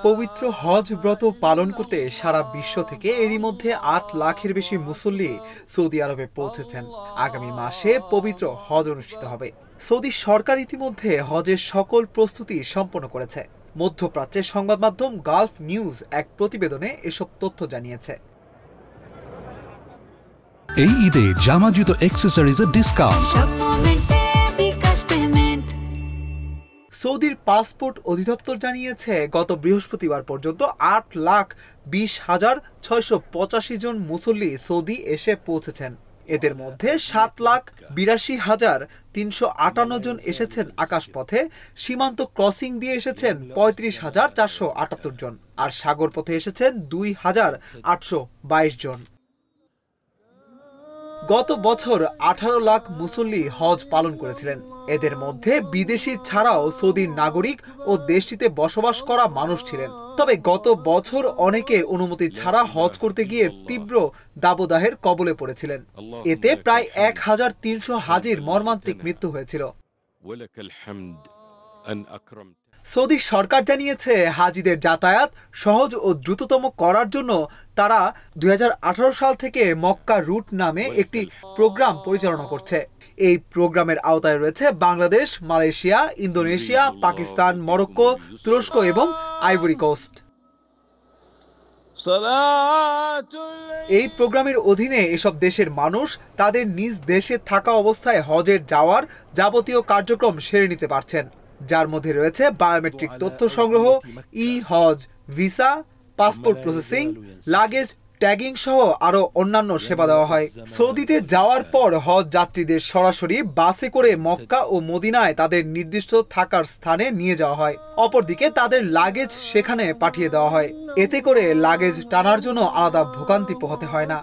পবিত্র হজ ব্রত পালন করতে সারা বিশ্ব থেকে এরই মধ্যে ৮ লাখের বেশি মুসল্লি সৌদি আরবে পৌঁছেছেন। আগামী মাসে পবিত্র হজ অনুষ্ঠিত হবে। সৌদি সরকার ইতিমধ্যে হজের সকল প্রস্তুতি সম্পন্ন করেছে। মধ্যপ্রাচ্যের সংবাদ মাধ্যম গালফ নিউজ এক প্রতিবেদনে এসব তথ্য জানিয়েছে। এই ঈদে জামা জুতো অ্যাকসেসরিজের ডিসকাউন্ট। সৌদির পাসপোর্ট অধিদপ্তর জানিয়েছে গত বৃহস্পতিবার পর্যন্ত ৮,২০,৬৮৫ জন মুসল্লি সৌদি এসে পৌঁছেছেন। এদের মধ্যে ৭,৮২,৩৫৮ জন এসেছেন আকাশপথে, সীমান্ত ক্রসিং দিয়ে এসেছেন ৩৫,৪৭৮ জন, আর সাগর পথে এসেছেন ২,৮২২ জন। গত বছর ১৮ লাখ মুসল্লি হজ পালন করেছিলেন। এদের মধ্যে বিদেশি ছাড়াও সৌদির নাগরিক ও দেশটিতে বসবাস করা মানুষ ছিলেন। তবে গত বছর অনেকে অনুমতি ছাড়া হজ করতে গিয়ে তীব্র দাবদাহের কবলে পড়েছিলেন। এতে প্রায় ১,৩০০ হাজির মর্মান্তিক মৃত্যু হয়েছিল। সৌদি সরকার জানিয়েছে হাজিদের যাতায়াত সহজ ও দ্রুততম করার জন্য তারা ২০১৮ সাল থেকে মক্কা রুট নামে একটি প্রোগ্রাম পরিচালনা করছে। এই প্রোগ্রামের আওতায় রয়েছে Bangladesh, Malaysia, Indonesia, Pakistan, Morocco, তুরস্ক এবং আইভরি কোস্ট। এই প্রোগ্রামের অধীনে এসব দেশের মানুষ তাদের নিজ দেশে থাকা অবস্থায় হজের যাওয়ার যাবতীয় কার্যক্রম সেরে নিতে পারছেন, যার মধ্যে রয়েছে বায়োমেট্রিক তথ্য সংগ্রহ, ই হজ, visa, passport processing, luggage tagging সহ আরো অন্যান্য সেবা দেওয়া হয়। সৌদিতে যাওয়ার পর হজ যাত্রীদের সরাসরি বাসে করে মক্কা ও মদিনায় তাদের নির্দিষ্ট থাকার স্থানে নিয়ে যাওয়া হয়। অপরদিকে তাদের লাগেজ সেখানে পাঠিয়ে দেওয়া হয়। এতে করে লাগেজ টানার জন্য আলাদা ভোগান্তি পোহাতে হয় না।